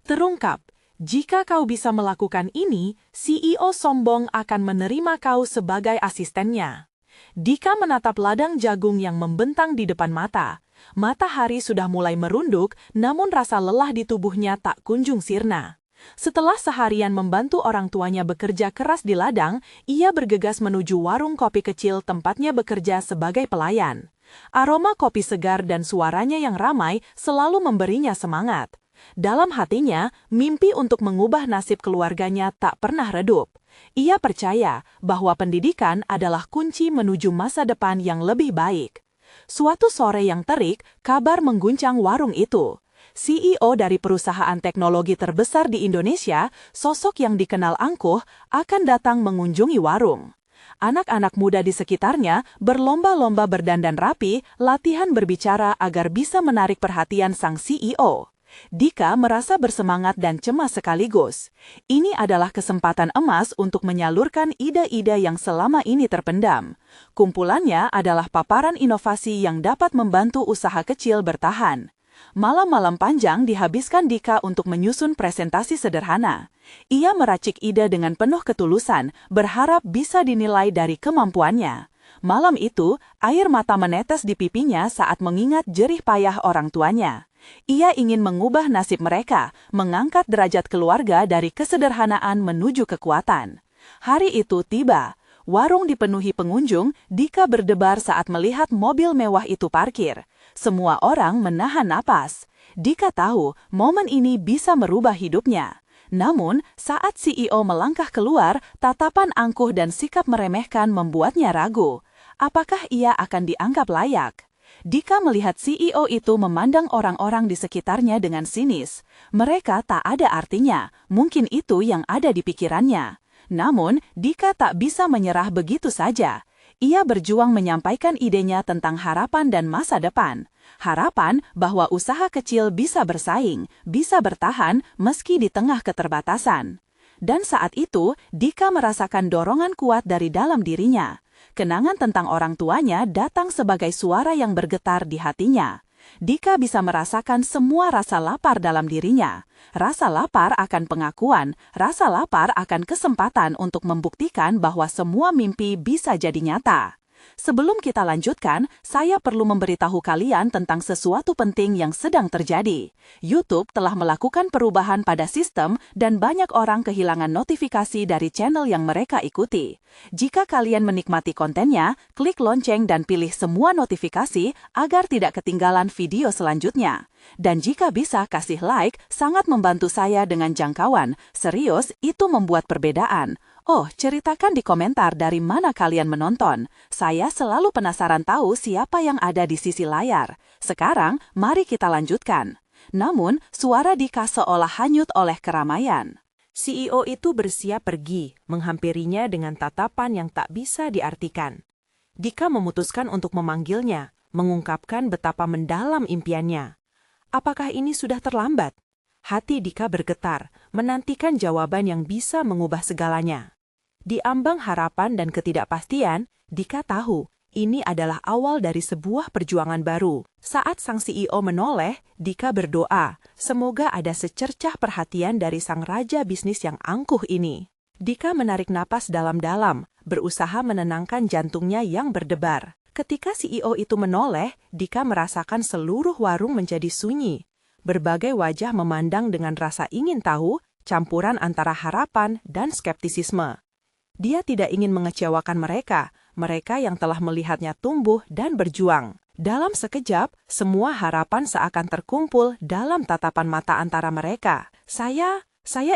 Terungkap, jika kau bisa melakukan ini, CEO sombong akan menerima kau sebagai asistennya. Dika menatap ladang jagung yang membentang di depan mata. Matahari sudah mulai merunduk, namun rasa lelah di tubuhnya tak kunjung sirna. Setelah seharian membantu orang tuanya bekerja keras di ladang, ia bergegas menuju warung kopi kecil tempatnya bekerja sebagai pelayan. Aroma kopi segar dan suaranya yang ramai selalu memberinya semangat. Dalam hatinya, mimpi untuk mengubah nasib keluarganya tak pernah redup. Ia percaya bahwa pendidikan adalah kunci menuju masa depan yang lebih baik. Suatu sore yang terik, kabar mengguncang warung itu. CEO dari perusahaan teknologi terbesar di Indonesia, sosok yang dikenal angkuh, akan datang mengunjungi warung. Anak-anak muda di sekitarnya berlomba-lomba berdandan rapi, latihan berbicara agar bisa menarik perhatian sang CEO. Dika merasa bersemangat dan cemas sekaligus. Ini adalah kesempatan emas untuk menyalurkan ide-ide yang selama ini terpendam. Kumpulannya adalah paparan inovasi yang dapat membantu usaha kecil bertahan. Malam-malam panjang dihabiskan Dika untuk menyusun presentasi sederhana. Ia meracik ide dengan penuh ketulusan, berharap bisa dinilai dari kemampuannya. Malam itu, air mata menetes di pipinya saat mengingat jerih payah orang tuanya. Ia ingin mengubah nasib mereka, mengangkat derajat keluarga dari kesederhanaan menuju kekuatan. Hari itu tiba. Warung dipenuhi pengunjung, Dika berdebar saat melihat mobil mewah itu parkir. Semua orang menahan napas. Dika tahu momen ini bisa merubah hidupnya. Namun, saat CEO melangkah keluar, tatapan angkuh dan sikap meremehkan membuatnya ragu. Apakah ia akan dianggap layak? Dika melihat CEO itu memandang orang-orang di sekitarnya dengan sinis. Mereka tak ada artinya, mungkin itu yang ada di pikirannya. Namun, Dika tak bisa menyerah begitu saja. Ia berjuang menyampaikan idenya tentang harapan dan masa depan. Harapan bahwa usaha kecil bisa bersaing, bisa bertahan meski di tengah keterbatasan. Dan saat itu, Dika merasakan dorongan kuat dari dalam dirinya. Kenangan tentang orang tuanya datang sebagai suara yang bergetar di hatinya. Dika bisa merasakan semua rasa lapar dalam dirinya. Rasa lapar akan pengakuan, rasa lapar akan kesempatan untuk membuktikan bahwa semua mimpi bisa jadi nyata. Sebelum kita lanjutkan, saya perlu memberitahu kalian tentang sesuatu penting yang sedang terjadi. YouTube telah melakukan perubahan pada sistem dan banyak orang kehilangan notifikasi dari channel yang mereka ikuti. Jika kalian menikmati kontennya, klik lonceng dan pilih semua notifikasi agar tidak ketinggalan video selanjutnya. Dan jika bisa kasih like, sangat membantu saya dengan jangkauan. Serius, itu membuat perbedaan. Oh, ceritakan di komentar dari mana kalian menonton. Saya selalu penasaran tahu siapa yang ada di sisi layar. Sekarang, mari kita lanjutkan. Namun, suara Dika seolah hanyut oleh keramaian. CEO itu bersiap pergi, menghampirinya dengan tatapan yang tak bisa diartikan. Dika memutuskan untuk memanggilnya, mengungkapkan betapa mendalam impiannya. Apakah ini sudah terlambat? Hati Dika bergetar, menantikan jawaban yang bisa mengubah segalanya. Di ambang harapan dan ketidakpastian, Dika tahu ini adalah awal dari sebuah perjuangan baru. Saat sang CEO menoleh, Dika berdoa, semoga ada secercah perhatian dari sang raja bisnis yang angkuh ini. Dika menarik napas dalam-dalam, berusaha menenangkan jantungnya yang berdebar. Ketika CEO itu menoleh, Dika merasakan seluruh warung menjadi sunyi. Berbagai wajah memandang dengan rasa ingin tahu, campuran antara harapan dan skeptisisme. Dia tidak ingin mengecewakan mereka yang telah melihatnya tumbuh dan berjuang. Dalam sekejap, semua harapan seakan terkumpul dalam tatapan mata antara mereka. Saya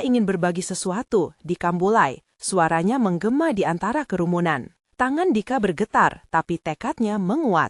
ingin berbagi sesuatu, Dika mulai. Suaranya menggema di antara kerumunan. Tangan Dika bergetar, tapi tekadnya menguat.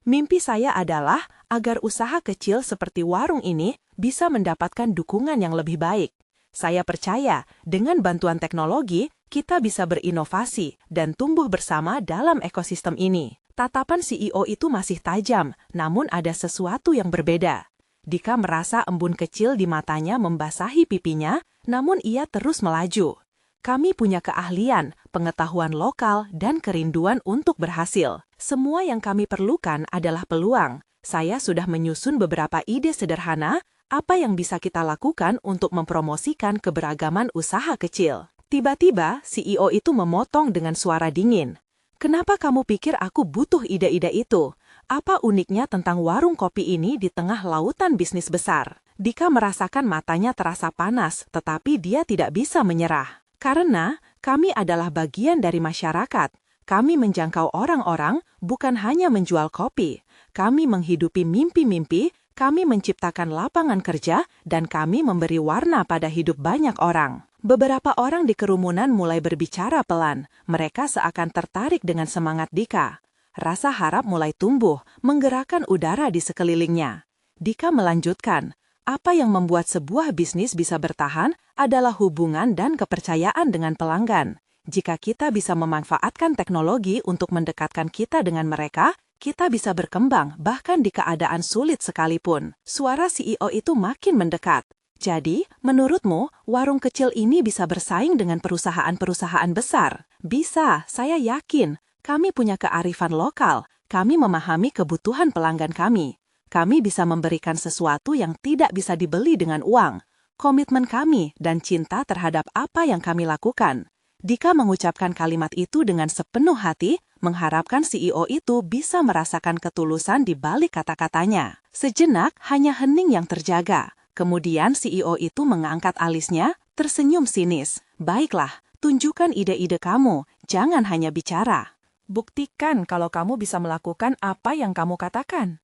Mimpi saya adalah agar usaha kecil seperti warung ini bisa mendapatkan dukungan yang lebih baik. Saya percaya dengan bantuan teknologi, kita bisa berinovasi dan tumbuh bersama dalam ekosistem ini. Tatapan CEO itu masih tajam, namun ada sesuatu yang berbeda. Dika merasa embun kecil di matanya membasahi pipinya, namun ia terus melaju. Kami punya keahlian, pengetahuan lokal, dan kerinduan untuk berhasil. Semua yang kami perlukan adalah peluang. Saya sudah menyusun beberapa ide sederhana, Apa yang bisa kita lakukan untuk mempromosikan keberagaman usaha kecil? Tiba-tiba, CEO itu memotong dengan suara dingin. Kenapa kamu pikir aku butuh ide-ide itu? Apa uniknya tentang warung kopi ini di tengah lautan bisnis besar? Dika merasakan matanya terasa panas, tetapi dia tidak bisa menyerah. Karena kami adalah bagian dari masyarakat. Kami menjangkau orang-orang, bukan hanya menjual kopi. Kami menghidupi mimpi-mimpi, kami menciptakan lapangan kerja, dan kami memberi warna pada hidup banyak orang. Beberapa orang di kerumunan mulai berbicara pelan. Mereka seakan tertarik dengan semangat Dika. Rasa harap mulai tumbuh, menggerakkan udara di sekelilingnya. Dika melanjutkan, apa yang membuat sebuah bisnis bisa bertahan adalah hubungan dan kepercayaan dengan pelanggan. Jika kita bisa memanfaatkan teknologi untuk mendekatkan kita dengan mereka, kita bisa berkembang bahkan di keadaan sulit sekalipun. Suara CEO itu makin mendekat. Jadi, menurutmu, warung kecil ini bisa bersaing dengan perusahaan-perusahaan besar? Bisa, saya yakin. Kami punya kearifan lokal. Kami memahami kebutuhan pelanggan kami. Kami bisa memberikan sesuatu yang tidak bisa dibeli dengan uang. Komitmen kami dan cinta terhadap apa yang kami lakukan. Dika mengucapkan kalimat itu dengan sepenuh hati, mengharapkan CEO itu bisa merasakan ketulusan di balik kata-katanya. Sejenak, hanya hening yang terjaga. Kemudian CEO itu mengangkat alisnya, tersenyum sinis. Baiklah, tunjukkan ide-ide kamu, jangan hanya bicara. Buktikan kalau kamu bisa melakukan apa yang kamu katakan.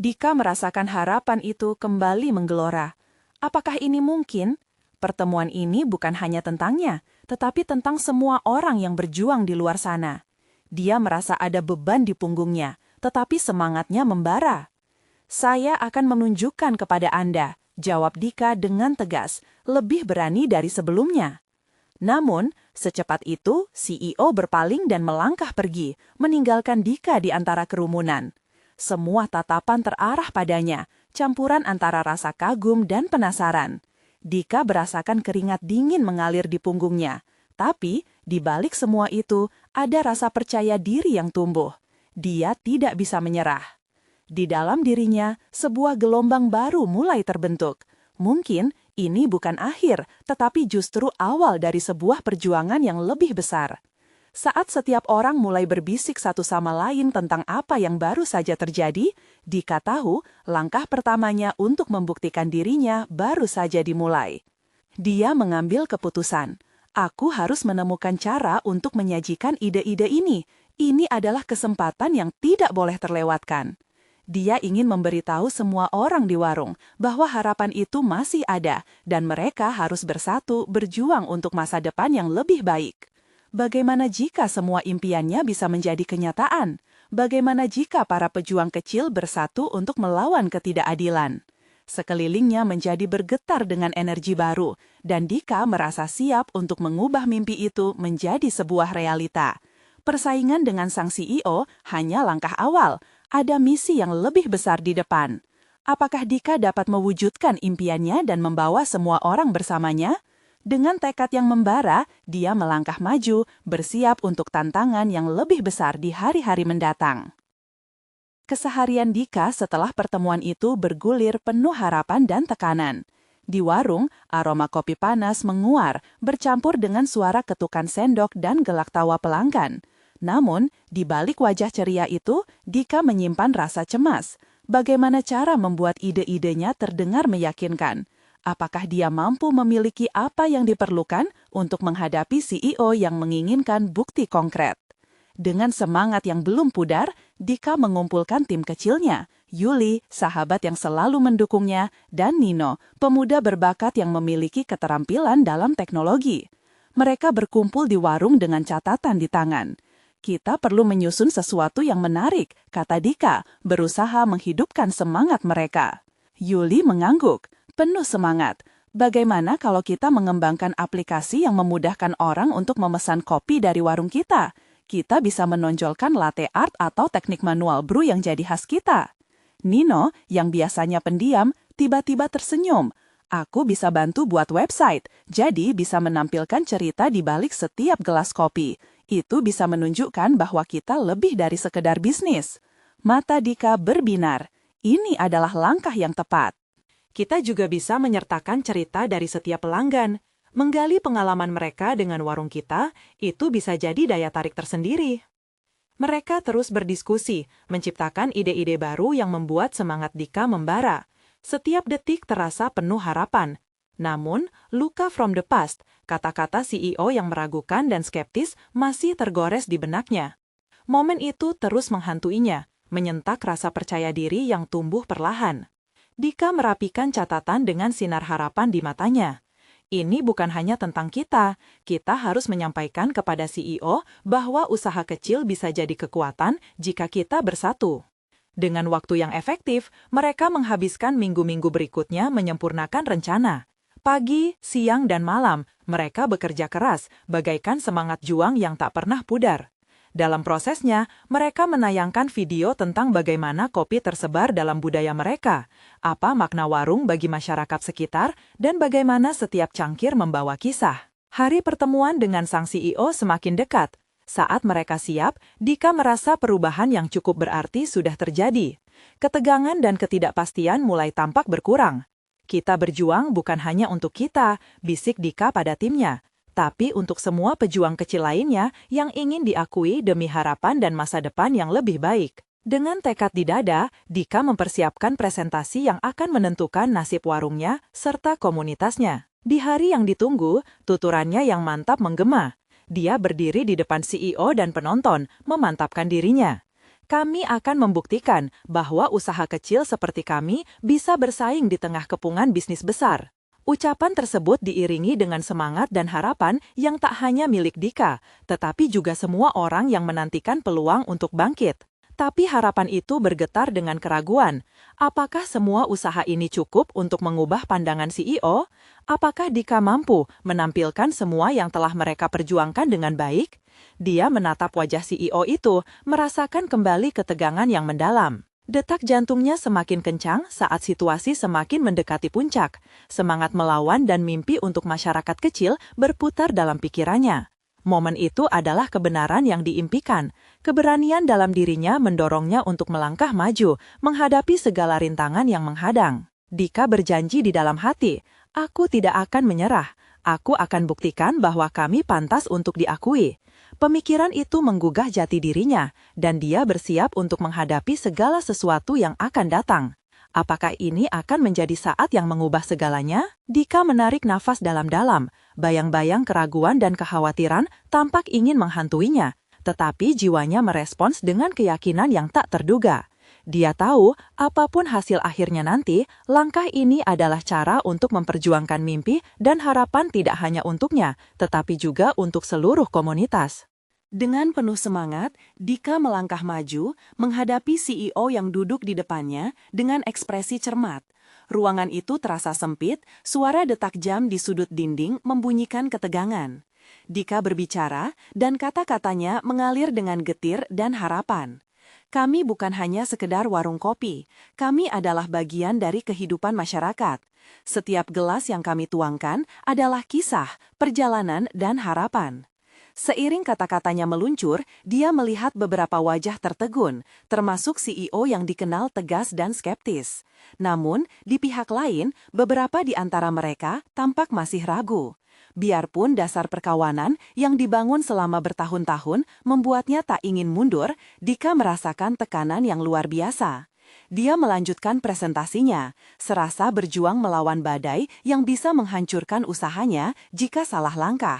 Dika merasakan harapan itu kembali menggelora. Apakah ini mungkin? Pertemuan ini bukan hanya tentangnya, tetapi tentang semua orang yang berjuang di luar sana. Dia merasa ada beban di punggungnya, tetapi semangatnya membara. Saya akan menunjukkan kepada Anda, jawab Dika dengan tegas, lebih berani dari sebelumnya. Namun, secepat itu, CEO berpaling dan melangkah pergi, meninggalkan Dika di antara kerumunan. Semua tatapan terarah padanya, campuran antara rasa kagum dan penasaran. Dika merasakan keringat dingin mengalir di punggungnya. Tapi, di balik semua itu, ada rasa percaya diri yang tumbuh. Dia tidak bisa menyerah. Di dalam dirinya, sebuah gelombang baru mulai terbentuk. Mungkin ini bukan akhir, tetapi justru awal dari sebuah perjuangan yang lebih besar. Saat setiap orang mulai berbisik satu sama lain tentang apa yang baru saja terjadi, Dika tahu langkah pertamanya untuk membuktikan dirinya baru saja dimulai. Dia mengambil keputusan. Aku harus menemukan cara untuk menyajikan ide-ide ini. Ini adalah kesempatan yang tidak boleh terlewatkan. Dia ingin memberitahu semua orang di warung bahwa harapan itu masih ada dan mereka harus bersatu berjuang untuk masa depan yang lebih baik. Bagaimana jika semua impiannya bisa menjadi kenyataan? Bagaimana jika para pejuang kecil bersatu untuk melawan ketidakadilan? Sekelilingnya menjadi bergetar dengan energi baru, dan Dika merasa siap untuk mengubah mimpi itu menjadi sebuah realita. Persaingan dengan sang CEO hanya langkah awal, ada misi yang lebih besar di depan. Apakah Dika dapat mewujudkan impiannya dan membawa semua orang bersamanya? Dengan tekad yang membara, dia melangkah maju, bersiap untuk tantangan yang lebih besar di hari-hari mendatang. Keseharian Dika setelah pertemuan itu bergulir penuh harapan dan tekanan. Di warung, aroma kopi panas menguar, bercampur dengan suara ketukan sendok dan gelak tawa pelanggan. Namun, di balik wajah ceria itu, Dika menyimpan rasa cemas. Bagaimana cara membuat ide-idenya terdengar meyakinkan? Apakah dia mampu memiliki apa yang diperlukan untuk menghadapi CEO yang menginginkan bukti konkret? Dengan semangat yang belum pudar, Dika mengumpulkan tim kecilnya, Yuli, sahabat yang selalu mendukungnya, dan Nino, pemuda berbakat yang memiliki keterampilan dalam teknologi. Mereka berkumpul di warung dengan catatan di tangan. Kita perlu menyusun sesuatu yang menarik, kata Dika, berusaha menghidupkan semangat mereka. Yuli mengangguk. Penuh semangat. Bagaimana kalau kita mengembangkan aplikasi yang memudahkan orang untuk memesan kopi dari warung kita? Kita bisa menonjolkan latte art atau teknik manual brew yang jadi khas kita. Nino, yang biasanya pendiam, tiba-tiba tersenyum. Aku bisa bantu buat website, jadi bisa menampilkan cerita di balik setiap gelas kopi. Itu bisa menunjukkan bahwa kita lebih dari sekedar bisnis. Mata Dika berbinar. Ini adalah langkah yang tepat. Kita juga bisa menyertakan cerita dari setiap pelanggan. Menggali pengalaman mereka dengan warung kita, itu bisa jadi daya tarik tersendiri. Mereka terus berdiskusi, menciptakan ide-ide baru yang membuat semangat Dika membara. Setiap detik terasa penuh harapan. Namun, luka from the past, kata-kata CEO yang meragukan dan skeptis masih tergores di benaknya. Momen itu terus menghantuinya, menyentak rasa percaya diri yang tumbuh perlahan. Dika merapikan catatan dengan sinar harapan di matanya. Ini bukan hanya tentang kita harus menyampaikan kepada CEO bahwa usaha kecil bisa jadi kekuatan jika kita bersatu. Dengan waktu yang efektif, mereka menghabiskan minggu-minggu berikutnya menyempurnakan rencana. Pagi, siang, dan malam, mereka bekerja keras, bagaikan semangat juang yang tak pernah pudar. Dalam prosesnya, mereka menayangkan video tentang bagaimana kopi tersebar dalam budaya mereka, apa makna warung bagi masyarakat sekitar, dan bagaimana setiap cangkir membawa kisah. Hari pertemuan dengan sang CEO semakin dekat. Saat mereka siap, Dika merasa perubahan yang cukup berarti sudah terjadi. Ketegangan dan ketidakpastian mulai tampak berkurang. Kita berjuang bukan hanya untuk kita, bisik Dika pada timnya, tapi untuk semua pejuang kecil lainnya yang ingin diakui demi harapan dan masa depan yang lebih baik. Dengan tekad di dada, Dika mempersiapkan presentasi yang akan menentukan nasib warungnya serta komunitasnya. Di hari yang ditunggu, tuturannya yang mantap menggema. Dia berdiri di depan CEO dan penonton, memantapkan dirinya. Kami akan membuktikan bahwa usaha kecil seperti kami bisa bersaing di tengah kepungan bisnis besar. Ucapan tersebut diiringi dengan semangat dan harapan yang tak hanya milik Dika, tetapi juga semua orang yang menantikan peluang untuk bangkit. Tapi harapan itu bergetar dengan keraguan. Apakah semua usaha ini cukup untuk mengubah pandangan CEO? Apakah Dika mampu menampilkan semua yang telah mereka perjuangkan dengan baik? Dia menatap wajah CEO itu, merasakan kembali ketegangan yang mendalam. Detak jantungnya semakin kencang saat situasi semakin mendekati puncak. Semangat melawan dan mimpi untuk masyarakat kecil berputar dalam pikirannya. Momen itu adalah kebenaran yang diimpikan. Keberanian dalam dirinya mendorongnya untuk melangkah maju, menghadapi segala rintangan yang menghadang. Dika berjanji di dalam hati, "Aku tidak akan menyerah. Aku akan buktikan bahwa kami pantas untuk diakui." Pemikiran itu menggugah jati dirinya, dan dia bersiap untuk menghadapi segala sesuatu yang akan datang. Apakah ini akan menjadi saat yang mengubah segalanya? Dika menarik nafas dalam-dalam. Bayang-bayang keraguan dan kekhawatiran tampak ingin menghantuinya, tetapi jiwanya merespons dengan keyakinan yang tak terduga. Dia tahu, apapun hasil akhirnya nanti, langkah ini adalah cara untuk memperjuangkan mimpi dan harapan tidak hanya untuknya, tetapi juga untuk seluruh komunitas. Dengan penuh semangat, Dika melangkah maju, menghadapi CEO yang duduk di depannya dengan ekspresi cermat. Ruangan itu terasa sempit, suara detak jam di sudut dinding membunyikan ketegangan. Dika berbicara, dan kata-katanya mengalir dengan getir dan harapan. Kami bukan hanya sekedar warung kopi, kami adalah bagian dari kehidupan masyarakat. Setiap gelas yang kami tuangkan adalah kisah, perjalanan, dan harapan. Seiring kata-katanya meluncur, dia melihat beberapa wajah tertegun, termasuk CEO yang dikenal tegas dan skeptis. Namun, di pihak lain, beberapa di antara mereka tampak masih ragu. Biarpun dasar perkawanan yang dibangun selama bertahun-tahun membuatnya tak ingin mundur, Dika merasakan tekanan yang luar biasa. Dia melanjutkan presentasinya, serasa berjuang melawan badai yang bisa menghancurkan usahanya jika salah langkah.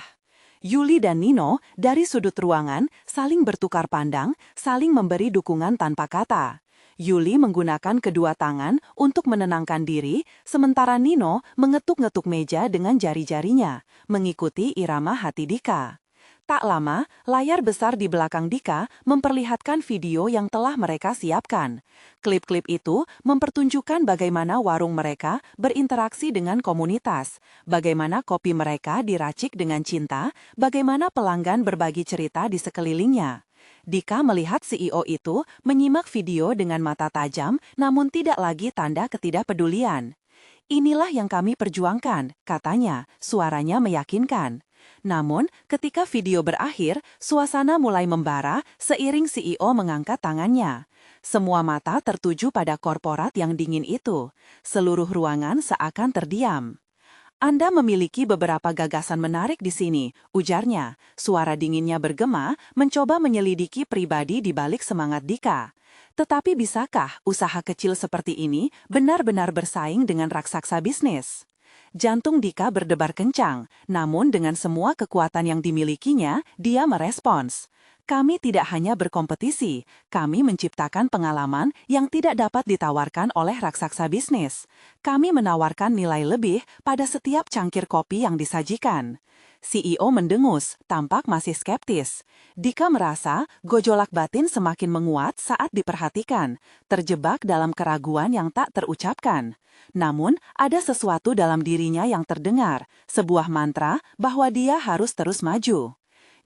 Yuli dan Nino dari sudut ruangan saling bertukar pandang, saling memberi dukungan tanpa kata. Yuli menggunakan kedua tangan untuk menenangkan diri, sementara Nino mengetuk-ngetuk meja dengan jari-jarinya, mengikuti irama hati Dika. Tak lama, layar besar di belakang Dika memperlihatkan video yang telah mereka siapkan. Klip-klip itu mempertunjukkan bagaimana warung mereka berinteraksi dengan komunitas, bagaimana kopi mereka diracik dengan cinta, bagaimana pelanggan berbagi cerita di sekelilingnya. Dika melihat CEO itu menyimak video dengan mata tajam, namun tidak lagi tanda ketidakpedulian. "Inilah yang kami perjuangkan," katanya, suaranya meyakinkan. Namun, ketika video berakhir, suasana mulai membara seiring CEO mengangkat tangannya. Semua mata tertuju pada korporat yang dingin itu. Seluruh ruangan seakan terdiam. Anda memiliki beberapa gagasan menarik di sini, ujarnya. Suara dinginnya bergema, mencoba menyelidiki pribadi di balik semangat Dika. Tetapi bisakah usaha kecil seperti ini benar-benar bersaing dengan raksasa bisnis? Jantung Dika berdebar kencang, namun dengan semua kekuatan yang dimilikinya, dia merespons. Kami tidak hanya berkompetisi, kami menciptakan pengalaman yang tidak dapat ditawarkan oleh raksasa bisnis. Kami menawarkan nilai lebih pada setiap cangkir kopi yang disajikan. CEO mendengus, tampak masih skeptis. Dika merasa gejolak batin semakin menguat saat diperhatikan, terjebak dalam keraguan yang tak terucapkan. Namun, ada sesuatu dalam dirinya yang terdengar, sebuah mantra bahwa dia harus terus maju.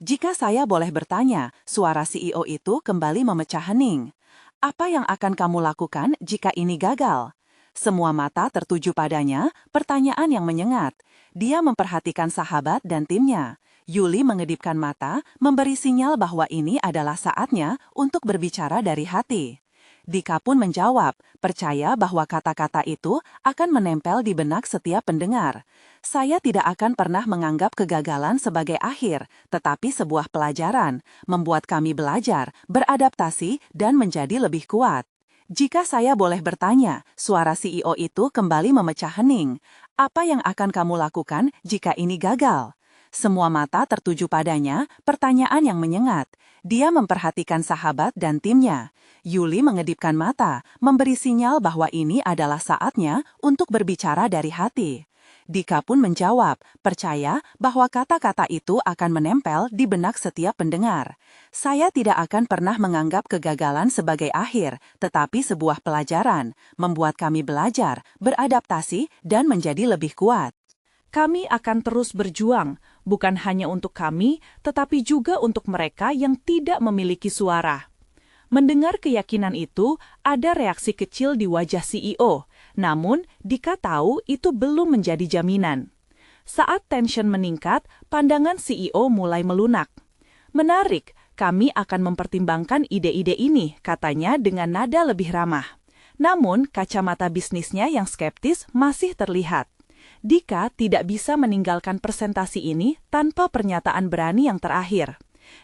Jika saya boleh bertanya, suara CEO itu kembali memecah hening. Apa yang akan kamu lakukan jika ini gagal? Semua mata tertuju padanya, pertanyaan yang menyengat. Dia memperhatikan sahabat dan timnya. Yuli mengedipkan mata, memberi sinyal bahwa ini adalah saatnya untuk berbicara dari hati. Dika pun menjawab, percaya bahwa kata-kata itu akan menempel di benak setiap pendengar. Saya tidak akan pernah menganggap kegagalan sebagai akhir, tetapi sebuah pelajaran, membuat kami belajar, beradaptasi, dan menjadi lebih kuat. Jika saya boleh bertanya, suara CEO itu kembali memecah hening. Apa yang akan kamu lakukan jika ini gagal? Semua mata tertuju padanya, pertanyaan yang menyengat. Dia memperhatikan sahabat dan timnya. Yuli mengedipkan mata, memberi sinyal bahwa ini adalah saatnya untuk berbicara dari hati. Dika pun menjawab, percaya bahwa kata-kata itu akan menempel di benak setiap pendengar. Saya tidak akan pernah menganggap kegagalan sebagai akhir, tetapi sebuah pelajaran, membuat kami belajar, beradaptasi, dan menjadi lebih kuat. Kami akan terus berjuang, bukan hanya untuk kami, tetapi juga untuk mereka yang tidak memiliki suara. Mendengar keyakinan itu, ada reaksi kecil di wajah CEO, namun Dika tahu itu belum menjadi jaminan. Saat tension meningkat, pandangan CEO mulai melunak. Menarik, kami akan mempertimbangkan ide-ide ini, katanya dengan nada lebih ramah. Namun, kacamata bisnisnya yang skeptis masih terlihat. Dika tidak bisa meninggalkan presentasi ini tanpa pernyataan berani yang terakhir.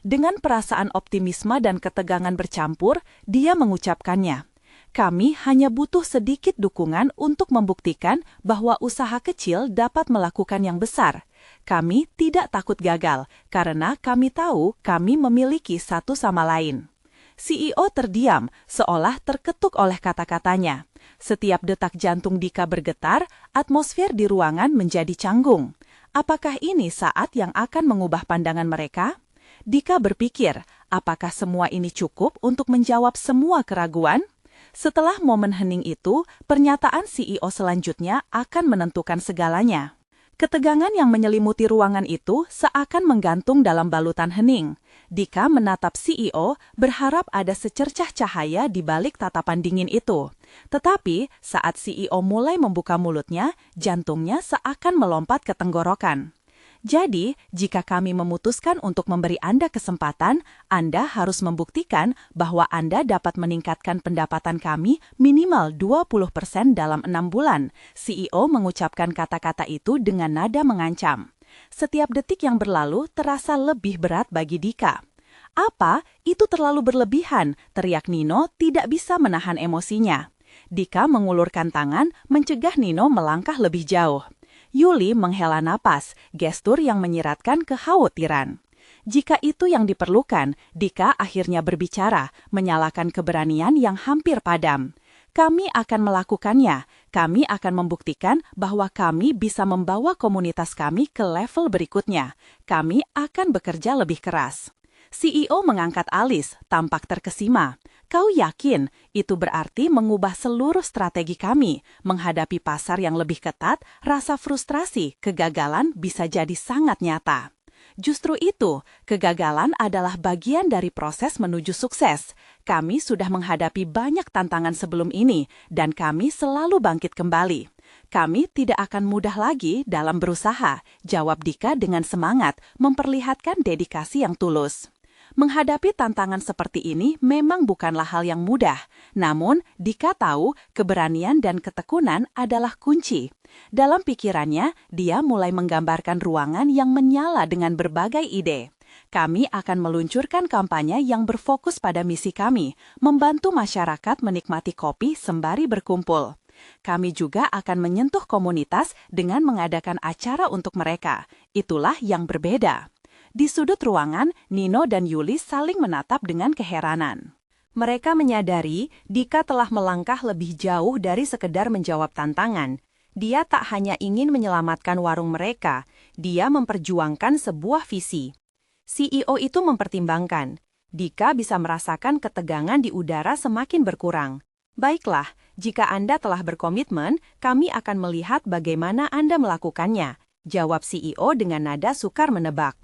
Dengan perasaan optimisme dan ketegangan bercampur, dia mengucapkannya. Kami hanya butuh sedikit dukungan untuk membuktikan bahwa usaha kecil dapat melakukan yang besar. Kami tidak takut gagal, karena kami tahu kami memiliki satu sama lain. CEO terdiam, seolah terketuk oleh kata-katanya. Setiap detak jantung Dika bergetar, atmosfer di ruangan menjadi canggung. Apakah ini saat yang akan mengubah pandangan mereka? Dika berpikir, apakah semua ini cukup untuk menjawab semua keraguan? Setelah momen hening itu, pernyataan CEO selanjutnya akan menentukan segalanya. Ketegangan yang menyelimuti ruangan itu seakan menggantung dalam balutan hening. Dika menatap CEO, berharap ada secercah cahaya di balik tatapan dingin itu. Tetapi, saat CEO mulai membuka mulutnya, jantungnya seakan melompat ke tenggorokan. Jadi, jika kami memutuskan untuk memberi Anda kesempatan, Anda harus membuktikan bahwa Anda dapat meningkatkan pendapatan kami minimal 20% dalam 6 bulan. CEO mengucapkan kata-kata itu dengan nada mengancam. Setiap detik yang berlalu terasa lebih berat bagi Dika. Apa? Itu terlalu berlebihan, teriak Nino tidak bisa menahan emosinya. Dika mengulurkan tangan, mencegah Nino melangkah lebih jauh. Yuli menghela napas, gestur yang menyiratkan kekhawatiran. Jika itu yang diperlukan, Dika akhirnya berbicara, menyalakan keberanian yang hampir padam. Kami akan melakukannya. Kami akan membuktikan bahwa kami bisa membawa komunitas kami ke level berikutnya. Kami akan bekerja lebih keras. CEO mengangkat alis, tampak terkesima. Kau yakin itu berarti mengubah seluruh strategi kami? Menghadapi pasar yang lebih ketat, rasa frustrasi, kegagalan bisa jadi sangat nyata. Justru itu, kegagalan adalah bagian dari proses menuju sukses. Kami sudah menghadapi banyak tantangan sebelum ini, dan kami selalu bangkit kembali. Kami tidak akan mudah lagi dalam berusaha, jawab Dika dengan semangat, memperlihatkan dedikasi yang tulus. Menghadapi tantangan seperti ini memang bukanlah hal yang mudah. Namun, Dika tahu keberanian dan ketekunan adalah kunci. Dalam pikirannya, dia mulai menggambarkan ruangan yang menyala dengan berbagai ide. Kami akan meluncurkan kampanye yang berfokus pada misi kami, membantu masyarakat menikmati kopi sembari berkumpul. Kami juga akan menyentuh komunitas dengan mengadakan acara untuk mereka. Itulah yang berbeda. Di sudut ruangan, Nino dan Yuli saling menatap dengan keheranan. Mereka menyadari Dika telah melangkah lebih jauh dari sekedar menjawab tantangan. Dia tak hanya ingin menyelamatkan warung mereka, dia memperjuangkan sebuah visi. CEO itu mempertimbangkan, Dika bisa merasakan ketegangan di udara semakin berkurang. Baiklah, jika Anda telah berkomitmen, kami akan melihat bagaimana Anda melakukannya, jawab CEO dengan nada sukar menebak.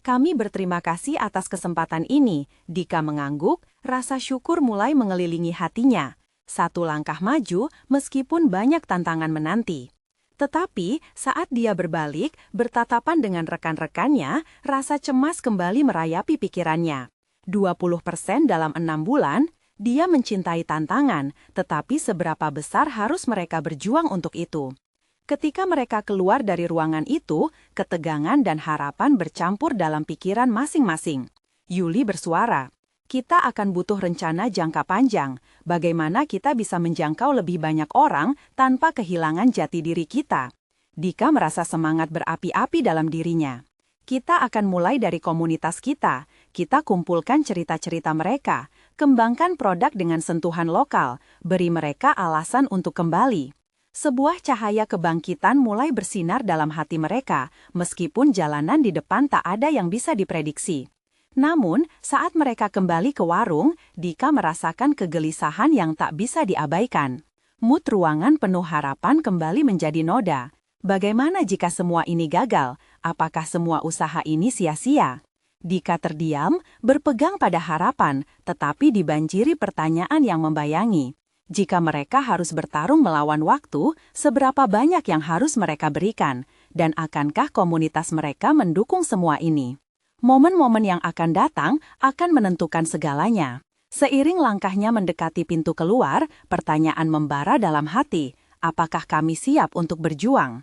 Kami berterima kasih atas kesempatan ini, Dika mengangguk, rasa syukur mulai mengelilingi hatinya. Satu langkah maju meskipun banyak tantangan menanti. Tetapi saat dia berbalik, bertatapan dengan rekan-rekannya, rasa cemas kembali merayapi pikirannya. 20% dalam 6 bulan, dia mencintai tantangan, tetapi seberapa besar harus mereka berjuang untuk itu? Ketika mereka keluar dari ruangan itu, ketegangan dan harapan bercampur dalam pikiran masing-masing. Yuli bersuara, kita akan butuh rencana jangka panjang. Bagaimana kita bisa menjangkau lebih banyak orang tanpa kehilangan jati diri kita? Dika merasa semangat berapi-api dalam dirinya. Kita akan mulai dari komunitas kita. Kita kumpulkan cerita-cerita mereka. Kembangkan produk dengan sentuhan lokal. Beri mereka alasan untuk kembali. Sebuah cahaya kebangkitan mulai bersinar dalam hati mereka, meskipun jalanan di depan tak ada yang bisa diprediksi. Namun, saat mereka kembali ke warung, Dika merasakan kegelisahan yang tak bisa diabaikan. Mood ruangan penuh harapan kembali menjadi noda. Bagaimana jika semua ini gagal? Apakah semua usaha ini sia-sia? Dika terdiam, berpegang pada harapan, tetapi dibanjiri pertanyaan yang membayangi. Jika mereka harus bertarung melawan waktu, seberapa banyak yang harus mereka berikan? Dan akankah komunitas mereka mendukung semua ini? Momen-momen yang akan datang akan menentukan segalanya. Seiring langkahnya mendekati pintu keluar, pertanyaan membara dalam hati, apakah kami siap untuk berjuang?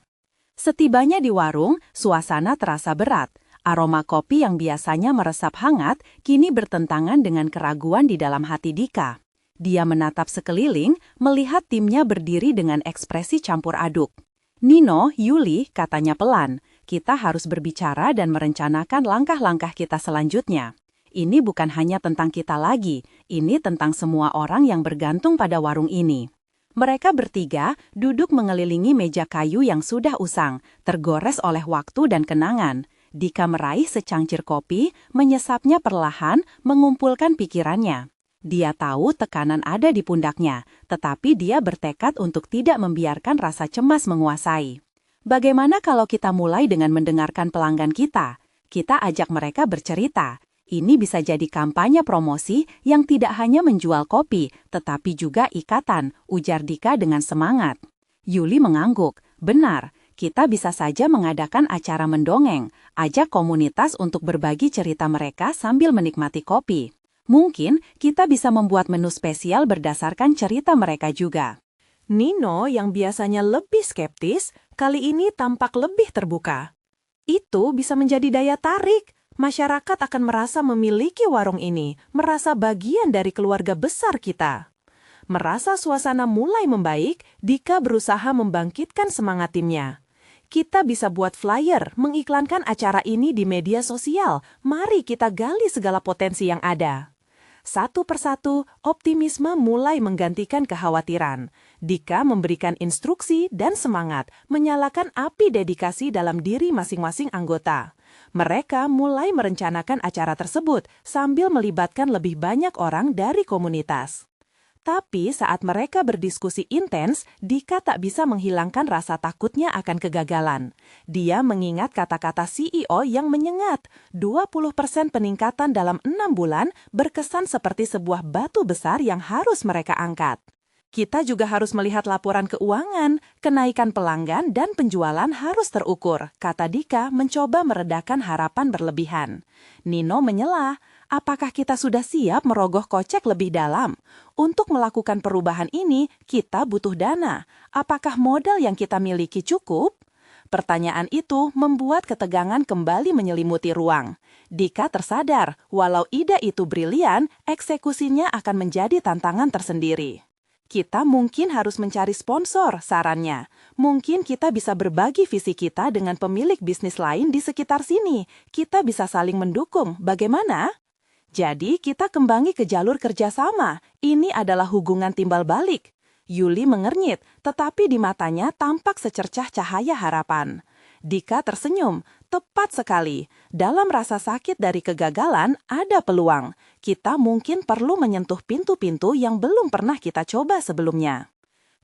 Setibanya di warung, suasana terasa berat. Aroma kopi yang biasanya meresap hangat, kini bertentangan dengan keraguan di dalam hati Dika. Dia menatap sekeliling, melihat timnya berdiri dengan ekspresi campur aduk. Nino, Yuli, katanya pelan, kita harus berbicara dan merencanakan langkah-langkah kita selanjutnya. Ini bukan hanya tentang kita lagi, ini tentang semua orang yang bergantung pada warung ini. Mereka bertiga duduk mengelilingi meja kayu yang sudah usang, tergores oleh waktu dan kenangan. Dika meraih secangkir kopi, menyesapnya perlahan, mengumpulkan pikirannya. Dia tahu tekanan ada di pundaknya, tetapi dia bertekad untuk tidak membiarkan rasa cemas menguasai. Bagaimana kalau kita mulai dengan mendengarkan pelanggan kita? Kita ajak mereka bercerita. Ini bisa jadi kampanye promosi yang tidak hanya menjual kopi, tetapi juga ikatan, ujar Dika dengan semangat. Yuli mengangguk, benar, kita bisa saja mengadakan acara mendongeng, ajak komunitas untuk berbagi cerita mereka sambil menikmati kopi. Mungkin kita bisa membuat menu spesial berdasarkan cerita mereka juga. Nino yang biasanya lebih skeptis, kali ini tampak lebih terbuka. Itu bisa menjadi daya tarik. Masyarakat akan merasa memiliki warung ini, merasa bagian dari keluarga besar kita. Merasa suasana mulai membaik, Dika berusaha membangkitkan semangat timnya. Kita bisa buat flyer, mengiklankan acara ini di media sosial. Mari kita gali segala potensi yang ada. Satu persatu, optimisme mulai menggantikan kekhawatiran. Dika memberikan instruksi dan semangat, menyalakan api dedikasi dalam diri masing-masing anggota. Mereka mulai merencanakan acara tersebut sambil melibatkan lebih banyak orang dari komunitas. Tapi saat mereka berdiskusi intens, Dika tak bisa menghilangkan rasa takutnya akan kegagalan. Dia mengingat kata-kata CEO yang menyengat, 20% peningkatan dalam 6 bulan berkesan seperti sebuah batu besar yang harus mereka angkat. Kita juga harus melihat laporan keuangan, kenaikan pelanggan dan penjualan harus terukur, kata Dika mencoba meredakan harapan berlebihan. Nino menyela, Apakah kita sudah siap merogoh kocek lebih dalam? Untuk melakukan perubahan ini, kita butuh dana. Apakah modal yang kita miliki cukup? Pertanyaan itu membuat ketegangan kembali menyelimuti ruang. Dika tersadar, walau ide itu brilian, eksekusinya akan menjadi tantangan tersendiri. Kita mungkin harus mencari sponsor, sarannya. Mungkin kita bisa berbagi visi kita dengan pemilik bisnis lain di sekitar sini. Kita bisa saling mendukung. Bagaimana? Jadi, kita kembali ke jalur kerjasama. Ini adalah hubungan timbal balik. Yuli mengernyit, tetapi di matanya tampak secercah cahaya harapan. Dika tersenyum. Tepat sekali. Dalam rasa sakit dari kegagalan, ada peluang. Kita mungkin perlu menyentuh pintu-pintu yang belum pernah kita coba sebelumnya.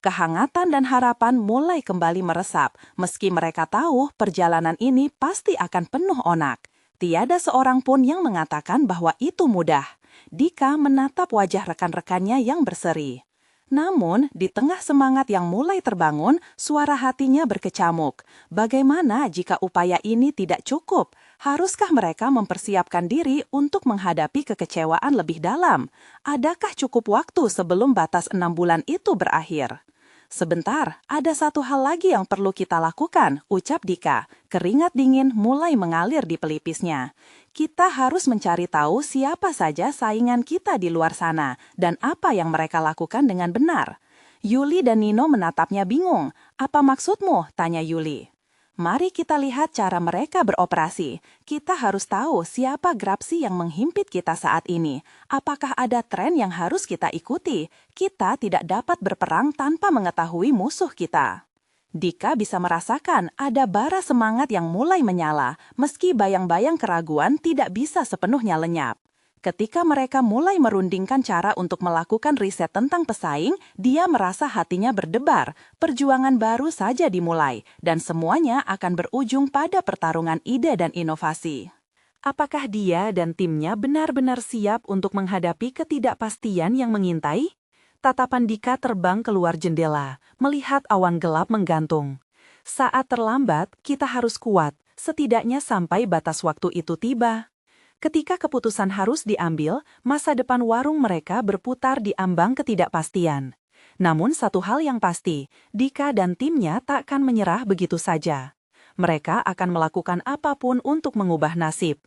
Kehangatan dan harapan mulai kembali meresap, meski mereka tahu perjalanan ini pasti akan penuh onak. Tiada seorang pun yang mengatakan bahwa itu mudah. Dika menatap wajah rekan-rekannya yang berseri. Namun, di tengah semangat yang mulai terbangun, suara hatinya berkecamuk. Bagaimana jika upaya ini tidak cukup? Haruskah mereka mempersiapkan diri untuk menghadapi kekecewaan lebih dalam? Adakah cukup waktu sebelum batas 6 bulan itu berakhir? Sebentar, ada satu hal lagi yang perlu kita lakukan, ucap Dika. Keringat dingin mulai mengalir di pelipisnya. Kita harus mencari tahu siapa saja saingan kita di luar sana dan apa yang mereka lakukan dengan benar. Yuli dan Nino menatapnya bingung. Apa maksudmu? Tanya Yuli. Mari kita lihat cara mereka beroperasi. Kita harus tahu siapa Grapsi yang menghimpit kita saat ini. Apakah ada tren yang harus kita ikuti? Kita tidak dapat berperang tanpa mengetahui musuh kita. Dika bisa merasakan ada bara semangat yang mulai menyala, meski bayang-bayang keraguan tidak bisa sepenuhnya lenyap. Ketika mereka mulai merundingkan cara untuk melakukan riset tentang pesaing, dia merasa hatinya berdebar. Perjuangan baru saja dimulai, dan semuanya akan berujung pada pertarungan ide dan inovasi. Apakah dia dan timnya benar-benar siap untuk menghadapi ketidakpastian yang mengintai? Tatapan Dika terbang keluar jendela, melihat awan gelap menggantung. Saat terlambat, kita harus kuat, setidaknya sampai batas waktu itu tiba. Ketika keputusan harus diambil, masa depan warung mereka berputar di ambang ketidakpastian. Namun satu hal yang pasti, Dika dan timnya tak akan menyerah begitu saja. Mereka akan melakukan apapun untuk mengubah nasib.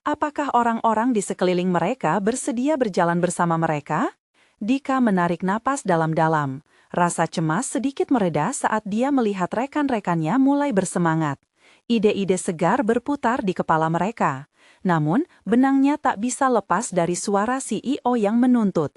Apakah orang-orang di sekeliling mereka bersedia berjalan bersama mereka? Dika menarik napas dalam-dalam. Rasa cemas sedikit mereda saat dia melihat rekan-rekannya mulai bersemangat. Ide-ide segar berputar di kepala mereka. Namun, benangnya tak bisa lepas dari suara CEO yang menuntut,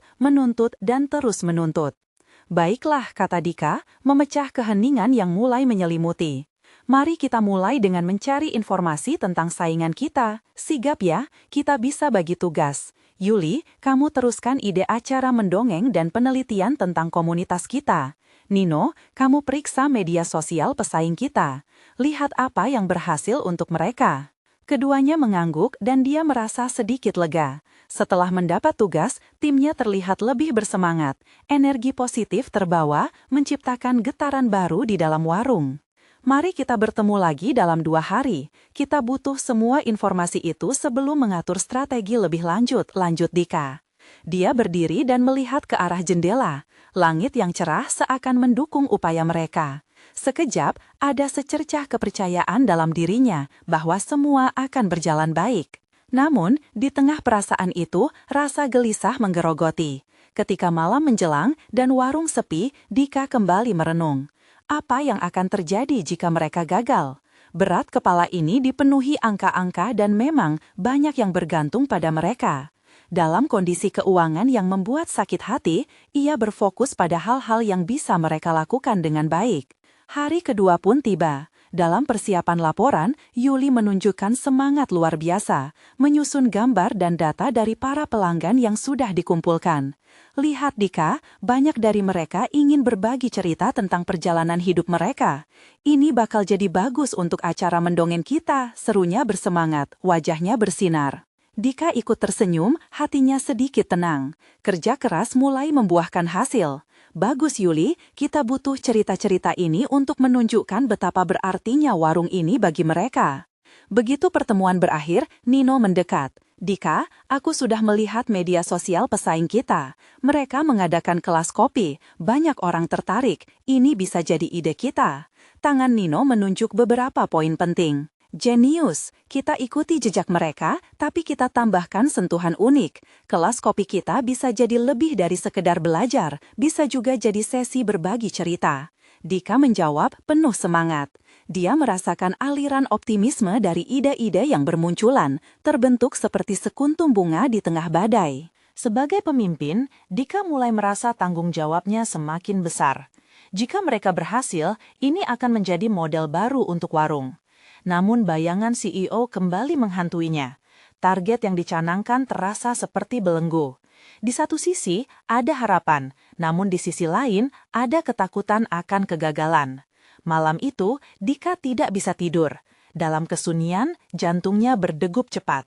dan terus menuntut. Baiklah, kata Dika, memecah keheningan yang mulai menyelimuti. Mari kita mulai dengan mencari informasi tentang saingan kita. Sigap ya, kita bisa bagi tugas. Yuli, kamu teruskan ide acara mendongeng dan penelitian tentang komunitas kita. Nino, kamu periksa media sosial pesaing kita. Lihat apa yang berhasil untuk mereka. Keduanya mengangguk dan dia merasa sedikit lega. Setelah mendapat tugas, timnya terlihat lebih bersemangat. Energi positif terbawa, menciptakan getaran baru di dalam warung. Mari kita bertemu lagi dalam 2 hari. Kita butuh semua informasi itu sebelum mengatur strategi lebih lanjut Dika. Dia berdiri dan melihat ke arah jendela. Langit yang cerah seakan mendukung upaya mereka. Sekejap, ada secercah kepercayaan dalam dirinya bahwa semua akan berjalan baik. Namun, di tengah perasaan itu, rasa gelisah menggerogoti. Ketika malam menjelang dan warung sepi, Dika kembali merenung. Apa yang akan terjadi jika mereka gagal? Berat kepala ini dipenuhi angka-angka dan memang banyak yang bergantung pada mereka. Dalam kondisi keuangan yang membuat sakit hati, ia berfokus pada hal-hal yang bisa mereka lakukan dengan baik. Hari kedua pun tiba. Dalam persiapan laporan, Yuli menunjukkan semangat luar biasa, menyusun gambar dan data dari para pelanggan yang sudah dikumpulkan. Lihat Dika, banyak dari mereka ingin berbagi cerita tentang perjalanan hidup mereka. Ini bakal jadi bagus untuk acara mendongeng kita, serunya bersemangat, wajahnya bersinar. Dika ikut tersenyum, hatinya sedikit tenang. Kerja keras mulai membuahkan hasil. Bagus Yuli, kita butuh cerita-cerita ini untuk menunjukkan betapa berartinya warung ini bagi mereka. Begitu pertemuan berakhir, Nino mendekat. Dika, aku sudah melihat media sosial pesaing kita. Mereka mengadakan kelas kopi, banyak orang tertarik. Ini bisa jadi ide kita. Tangan Nino menunjuk beberapa poin penting. Jenius, kita ikuti jejak mereka, tapi kita tambahkan sentuhan unik. Kelas kopi kita bisa jadi lebih dari sekedar belajar, bisa juga jadi sesi berbagi cerita. Dika menjawab penuh semangat. Dia merasakan aliran optimisme dari ide-ide yang bermunculan, terbentuk seperti sekuntum bunga di tengah badai. Sebagai pemimpin, Dika mulai merasa tanggung jawabnya semakin besar. Jika mereka berhasil, ini akan menjadi model baru untuk warung. Namun bayangan CEO kembali menghantuinya. Target yang dicanangkan terasa seperti belenggu. Di satu sisi, ada harapan, namun di sisi lain, ada ketakutan akan kegagalan. Malam itu, Dika tidak bisa tidur. Dalam kesunyian, jantungnya berdegup cepat.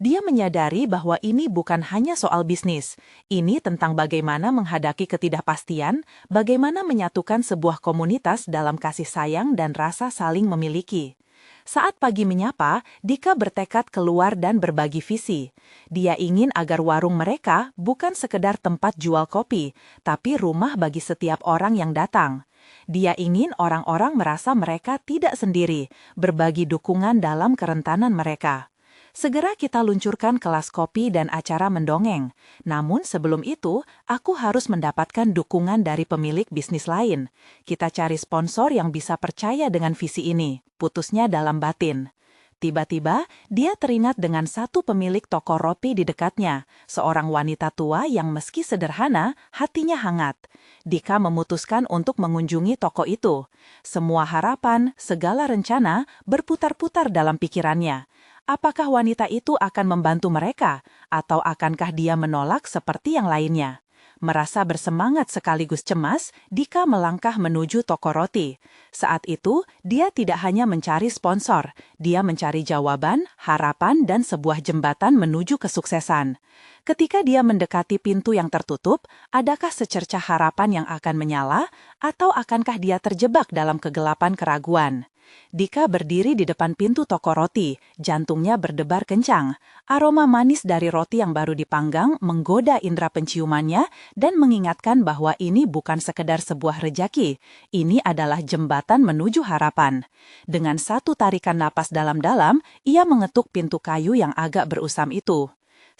Dia menyadari bahwa ini bukan hanya soal bisnis. Ini tentang bagaimana menghadapi ketidakpastian, bagaimana menyatukan sebuah komunitas dalam kasih sayang dan rasa saling memiliki. Saat pagi menyapa, Dika bertekad keluar dan berbagi visi. Dia ingin agar warung mereka bukan sekedar tempat jual kopi, tapi rumah bagi setiap orang yang datang. Dia ingin orang-orang merasa mereka tidak sendiri, berbagi dukungan dalam kerentanan mereka. Segera kita luncurkan kelas kopi dan acara mendongeng. Namun sebelum itu, aku harus mendapatkan dukungan dari pemilik bisnis lain. Kita cari sponsor yang bisa percaya dengan visi ini, putusnya dalam batin. Tiba-tiba, dia teringat dengan satu pemilik toko roti di dekatnya, seorang wanita tua yang meski sederhana, hatinya hangat. Dika memutuskan untuk mengunjungi toko itu. Semua harapan, segala rencana berputar-putar dalam pikirannya. Apakah wanita itu akan membantu mereka, atau akankah dia menolak seperti yang lainnya? Merasa bersemangat sekaligus cemas, Dika melangkah menuju toko roti. Saat itu, dia tidak hanya mencari sponsor, dia mencari jawaban, harapan, dan sebuah jembatan menuju kesuksesan. Ketika dia mendekati pintu yang tertutup, adakah secercah harapan yang akan menyala, atau akankah dia terjebak dalam kegelapan keraguan? Dika berdiri di depan pintu toko roti, jantungnya berdebar kencang. Aroma manis dari roti yang baru dipanggang menggoda indera penciumannya dan mengingatkan bahwa ini bukan sekedar sebuah rejeki, ini adalah jembatan menuju harapan. Dengan satu tarikan napas dalam-dalam, ia mengetuk pintu kayu yang agak berusam itu.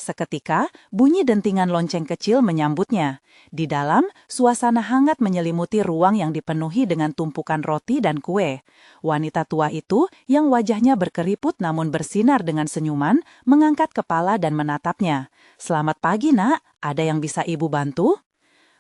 Seketika, bunyi dentingan lonceng kecil menyambutnya. Di dalam, suasana hangat menyelimuti ruang yang dipenuhi dengan tumpukan roti dan kue. Wanita tua itu, yang wajahnya berkeriput namun bersinar dengan senyuman, mengangkat kepala dan menatapnya. "Selamat pagi, Nak. Ada yang bisa Ibu bantu?"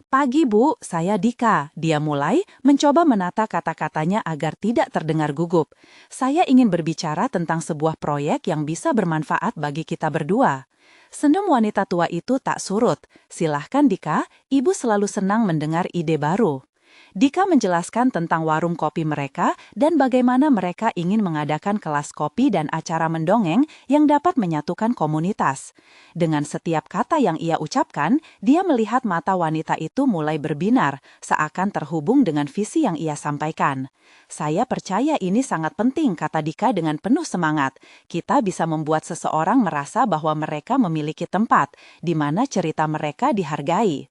"Pagi, Bu. Saya Dika." Dia mulai mencoba menata kata-katanya agar tidak terdengar gugup. "Saya ingin berbicara tentang sebuah proyek yang bisa bermanfaat bagi kita berdua." Senyum wanita tua itu tak surut. "Silahkan, Dika, Ibu selalu senang mendengar ide baru." Dika menjelaskan tentang warung kopi mereka dan bagaimana mereka ingin mengadakan kelas kopi dan acara mendongeng yang dapat menyatukan komunitas. Dengan setiap kata yang ia ucapkan, dia melihat mata wanita itu mulai berbinar, seakan terhubung dengan visi yang ia sampaikan. "Saya percaya ini sangat penting," kata Dika dengan penuh semangat. "Kita bisa membuat seseorang merasa bahwa mereka memiliki tempat, di mana cerita mereka dihargai."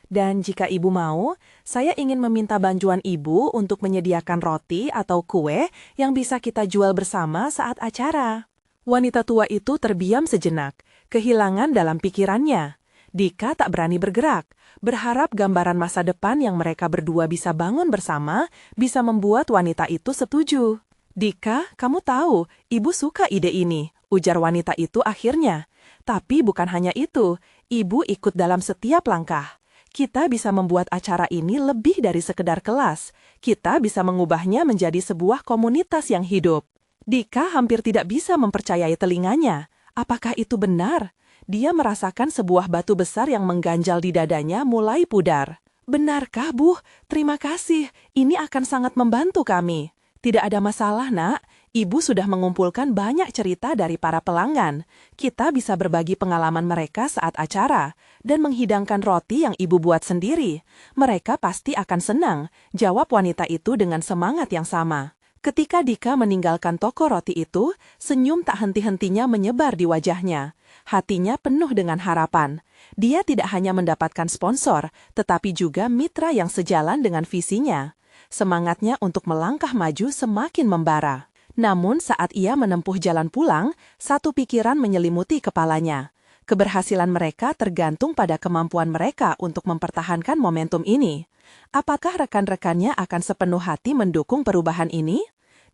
Dan jika Ibu mau, saya ingin meminta bantuan Ibu untuk menyediakan roti atau kue yang bisa kita jual bersama saat acara. Wanita tua itu terdiam sejenak, kehilangan dalam pikirannya. Dika tak berani bergerak, berharap gambaran masa depan yang mereka berdua bisa bangun bersama bisa membuat wanita itu setuju. "Dika, kamu tahu, Ibu suka ide ini," ujar wanita itu akhirnya. "Tapi bukan hanya itu, Ibu ikut dalam setiap langkah. Kita bisa membuat acara ini lebih dari sekedar kelas. Kita bisa mengubahnya menjadi sebuah komunitas yang hidup." Dika hampir tidak bisa mempercayai telinganya. Apakah itu benar? Dia merasakan sebuah batu besar yang mengganjal di dadanya mulai pudar. "Benarkah, Bu? Terima kasih. Ini akan sangat membantu kami." "Tidak ada masalah, Nak. Ibu sudah mengumpulkan banyak cerita dari para pelanggan. Kita bisa berbagi pengalaman mereka saat acara dan menghidangkan roti yang Ibu buat sendiri. Mereka pasti akan senang," jawab wanita itu dengan semangat yang sama. Ketika Dika meninggalkan toko roti itu, senyum tak henti-hentinya menyebar di wajahnya. Hatinya penuh dengan harapan. Dia tidak hanya mendapatkan sponsor, tetapi juga mitra yang sejalan dengan visinya. Semangatnya untuk melangkah maju semakin membara. Namun saat ia menempuh jalan pulang, satu pikiran menyelimuti kepalanya. Keberhasilan mereka tergantung pada kemampuan mereka untuk mempertahankan momentum ini. Apakah rekan-rekannya akan sepenuh hati mendukung perubahan ini?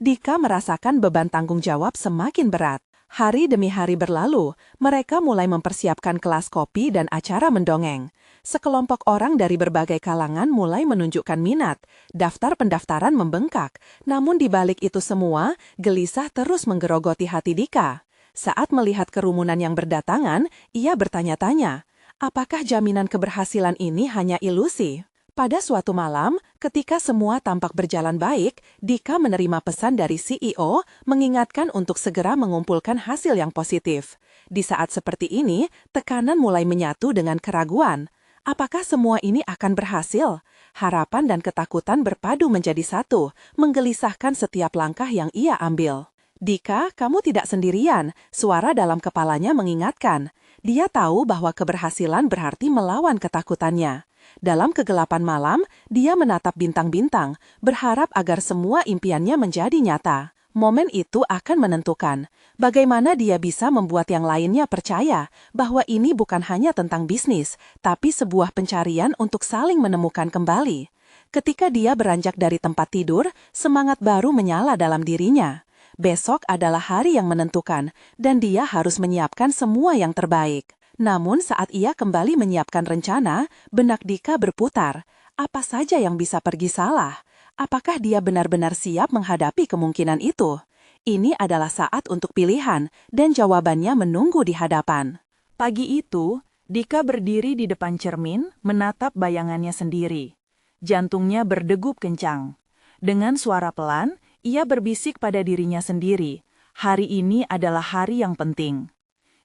Dika merasakan beban tanggung jawab semakin berat. Hari demi hari berlalu, mereka mulai mempersiapkan kelas kopi dan acara mendongeng. Sekelompok orang dari berbagai kalangan mulai menunjukkan minat. Daftar pendaftaran membengkak, namun di balik itu semua, gelisah terus menggerogoti hati Dika. Saat melihat kerumunan yang berdatangan, ia bertanya-tanya, apakah jaminan keberhasilan ini hanya ilusi? Pada suatu malam, ketika semua tampak berjalan baik, Dika menerima pesan dari CEO mengingatkan untuk segera mengumpulkan hasil yang positif. Di saat seperti ini, tekanan mulai menyatu dengan keraguan. Apakah semua ini akan berhasil? Harapan dan ketakutan berpadu menjadi satu, menggelisahkan setiap langkah yang ia ambil. Dika, kamu tidak sendirian, suara dalam kepalanya mengingatkan. Dia tahu bahwa keberhasilan berarti melawan ketakutannya. Dalam kegelapan malam, dia menatap bintang-bintang, berharap agar semua impiannya menjadi nyata. Momen itu akan menentukan bagaimana dia bisa membuat yang lainnya percaya bahwa ini bukan hanya tentang bisnis, tapi sebuah pencarian untuk saling menemukan kembali. Ketika dia beranjak dari tempat tidur, semangat baru menyala dalam dirinya. Besok adalah hari yang menentukan, dan dia harus menyiapkan semua yang terbaik. Namun saat ia kembali menyiapkan rencana, benak Dika berputar. Apa saja yang bisa pergi salah? Apakah dia benar-benar siap menghadapi kemungkinan itu? Ini adalah saat untuk pilihan, dan jawabannya menunggu di hadapan. Pagi itu, Dika berdiri di depan cermin, menatap bayangannya sendiri. Jantungnya berdegup kencang. Dengan suara pelan, ia berbisik pada dirinya sendiri, hari ini adalah hari yang penting.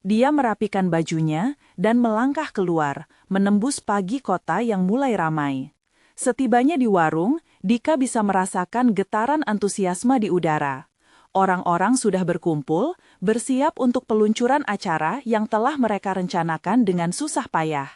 Dia merapikan bajunya dan melangkah keluar, menembus pagi kota yang mulai ramai. Setibanya di warung, Dika bisa merasakan getaran antusiasme di udara. Orang-orang sudah berkumpul, bersiap untuk peluncuran acara yang telah mereka rencanakan dengan susah payah.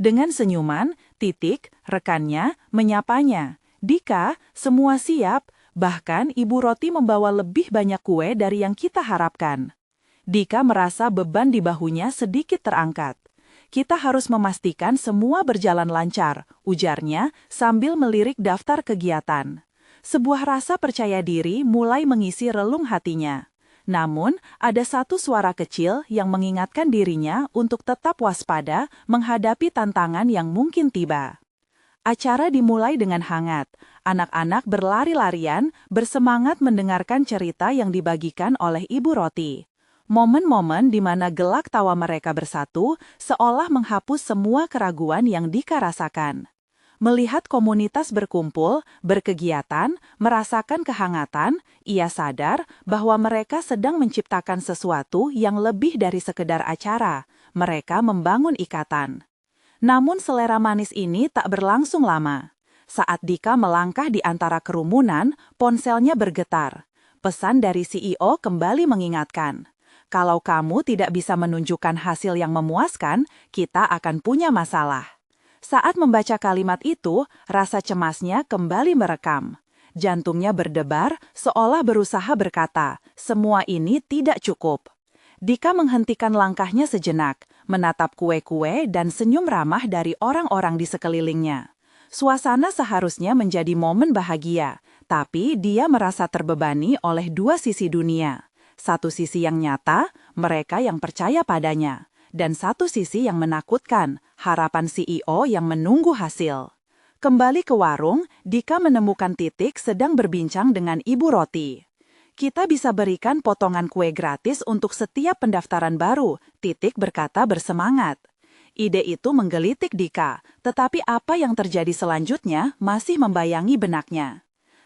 Dengan senyuman, Titik, rekannya, menyapanya. Dika, semua siap, bahkan Ibu Roti membawa lebih banyak kue dari yang kita harapkan. Dika merasa beban di bahunya sedikit terangkat. Kita harus memastikan semua berjalan lancar, ujarnya sambil melirik daftar kegiatan. Sebuah rasa percaya diri mulai mengisi relung hatinya. Namun, ada satu suara kecil yang mengingatkan dirinya untuk tetap waspada menghadapi tantangan yang mungkin tiba. Acara dimulai dengan hangat. Anak-anak berlari-larian, bersemangat mendengarkan cerita yang dibagikan oleh Ibu Roti. Momen-momen di mana gelak tawa mereka bersatu seolah menghapus semua keraguan yang Dika rasakan. Melihat komunitas berkumpul, berkegiatan, merasakan kehangatan, ia sadar bahwa mereka sedang menciptakan sesuatu yang lebih dari sekedar acara. Mereka membangun ikatan. Namun selera manis ini tak berlangsung lama. Saat Dika melangkah di antara kerumunan, ponselnya bergetar. Pesan dari CEO kembali mengingatkan. Kalau kamu tidak bisa menunjukkan hasil yang memuaskan, kita akan punya masalah. Saat membaca kalimat itu, rasa cemasnya kembali merekam. Jantungnya berdebar, seolah berusaha berkata, semua ini tidak cukup. Dika menghentikan langkahnya sejenak, menatap kue-kue dan senyum ramah dari orang-orang di sekelilingnya. Suasana seharusnya menjadi momen bahagia, tapi dia merasa terbebani oleh dua sisi dunia. Satu sisi yang nyata, mereka yang percaya padanya. Dan satu sisi yang menakutkan, harapan CEO yang menunggu hasil. Kembali ke warung, Dika menemukan Titik sedang berbincang dengan Ibu Roti. Kita bisa berikan potongan kue gratis untuk setiap pendaftaran baru, Titik berkata bersemangat. Ide itu menggelitik Dika, tetapi apa yang terjadi selanjutnya masih membayangi benaknya.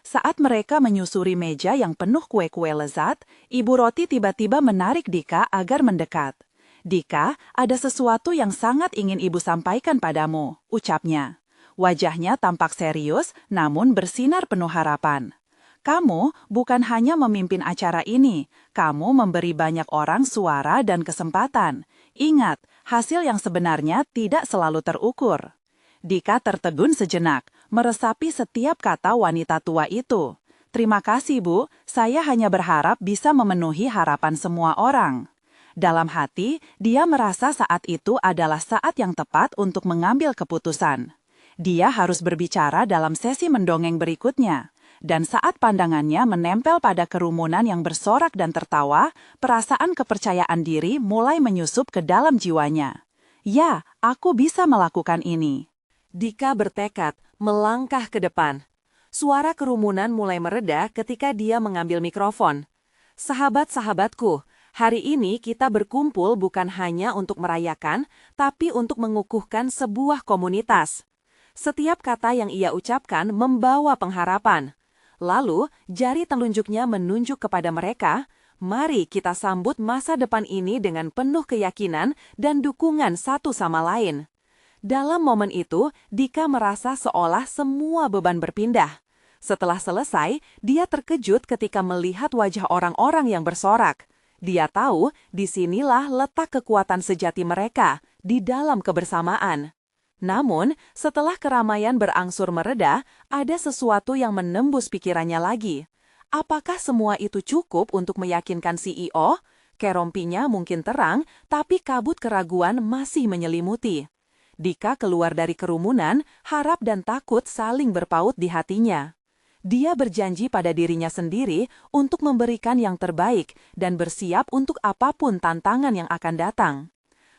Saat mereka menyusuri meja yang penuh kue-kue lezat, Ibu Roti tiba-tiba menarik Dika agar mendekat. Dika, ada sesuatu yang sangat ingin Ibu sampaikan padamu, ucapnya. Wajahnya tampak serius, namun bersinar penuh harapan. Kamu bukan hanya memimpin acara ini, kamu memberi banyak orang suara dan kesempatan. Ingat, hasil yang sebenarnya tidak selalu terukur. Dika tertegun sejenak, meresapi setiap kata wanita tua itu. Terima kasih, Bu. Saya hanya berharap bisa memenuhi harapan semua orang. Dalam hati, dia merasa saat itu adalah saat yang tepat untuk mengambil keputusan. Dia harus berbicara dalam sesi mendongeng berikutnya. Dan saat pandangannya menempel pada kerumunan yang bersorak dan tertawa, perasaan kepercayaan diri mulai menyusup ke dalam jiwanya. Ya, aku bisa melakukan ini. Dika bertekad melangkah ke depan. Suara kerumunan mulai mereda ketika dia mengambil mikrofon. Sahabat-sahabatku, hari ini kita berkumpul bukan hanya untuk merayakan, tapi untuk mengukuhkan sebuah komunitas. Setiap kata yang ia ucapkan membawa pengharapan. Lalu, jari telunjuknya menunjuk kepada mereka, mari kita sambut masa depan ini dengan penuh keyakinan dan dukungan satu sama lain. Dalam momen itu, Dika merasa seolah semua beban berpindah. Setelah selesai, dia terkejut ketika melihat wajah orang-orang yang bersorak. Dia tahu, disinilah letak kekuatan sejati mereka, di dalam kebersamaan. Namun, setelah keramaian berangsur mereda, ada sesuatu yang menembus pikirannya lagi. Apakah semua itu cukup untuk meyakinkan CEO? Kerompinya mungkin terang, tapi kabut keraguan masih menyelimuti. Dika keluar dari kerumunan, harap dan takut saling berpaut di hatinya. Dia berjanji pada dirinya sendiri untuk memberikan yang terbaik dan bersiap untuk apapun tantangan yang akan datang.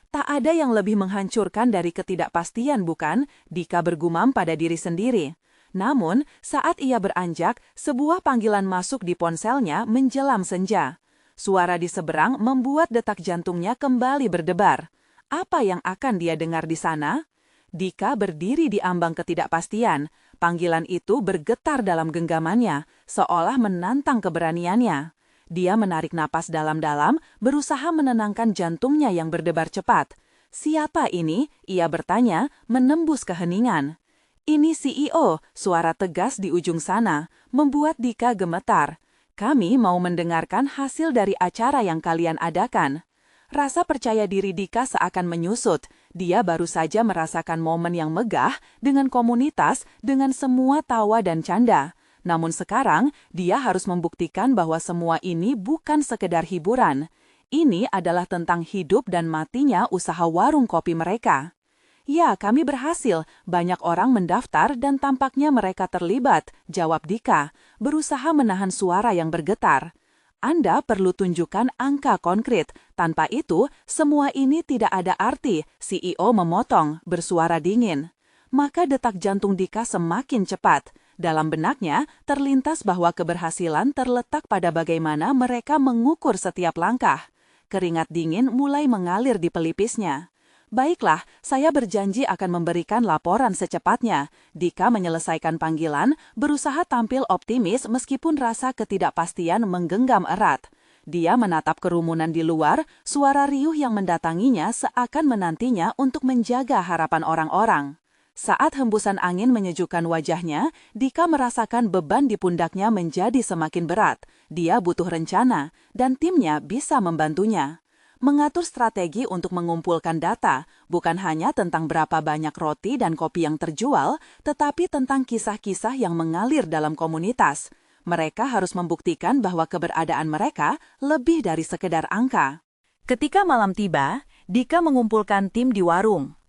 Tak ada yang lebih menghancurkan dari ketidakpastian, bukan? Dika bergumam pada diri sendiri. Namun, saat ia beranjak, sebuah panggilan masuk di ponselnya menjelang senja. Suara di seberang membuat detak jantungnya kembali berdebar. Apa yang akan dia dengar di sana? Dika berdiri di ambang ketidakpastian. Panggilan itu bergetar dalam genggamannya, seolah menantang keberaniannya. Dia menarik napas dalam-dalam, berusaha menenangkan jantungnya yang berdebar cepat. Siapa ini? Ia bertanya, menembus keheningan. Ini CEO, suara tegas di ujung sana, membuat Dika gemetar. Kami mau mendengarkan hasil dari acara yang kalian adakan. Rasa percaya diri Dika seakan menyusut. Dia baru saja merasakan momen yang megah dengan komunitas, dengan semua tawa dan canda. Namun sekarang, dia harus membuktikan bahwa semua ini bukan sekedar hiburan. Ini adalah tentang hidup dan matinya usaha warung kopi mereka. Ya, kami berhasil. Banyak orang mendaftar dan tampaknya mereka terlibat, jawab Dika, berusaha menahan suara yang bergetar. Anda perlu tunjukkan angka konkret. Tanpa itu, semua ini tidak ada arti, CEO memotong, bersuara dingin. Maka detak jantung Dika semakin cepat. Dalam benaknya, terlintas bahwa keberhasilan terletak pada bagaimana mereka mengukur setiap langkah. Keringat dingin mulai mengalir di pelipisnya. Baiklah, saya berjanji akan memberikan laporan secepatnya. Dika menyelesaikan panggilan, berusaha tampil optimis meskipun rasa ketidakpastian menggenggam erat. Dia menatap kerumunan di luar, suara riuh yang mendatanginya seakan menantinya untuk menjaga harapan orang-orang. Saat hembusan angin menyejukkan wajahnya, Dika merasakan beban di pundaknya menjadi semakin berat. Dia butuh rencana, dan timnya bisa membantunya. Mengatur strategi untuk mengumpulkan data, bukan hanya tentang berapa banyak roti dan kopi yang terjual, tetapi tentang kisah-kisah yang mengalir dalam komunitas. Mereka harus membuktikan bahwa keberadaan mereka lebih dari sekedar angka. Ketika malam tiba, Dika mengumpulkan tim di warung.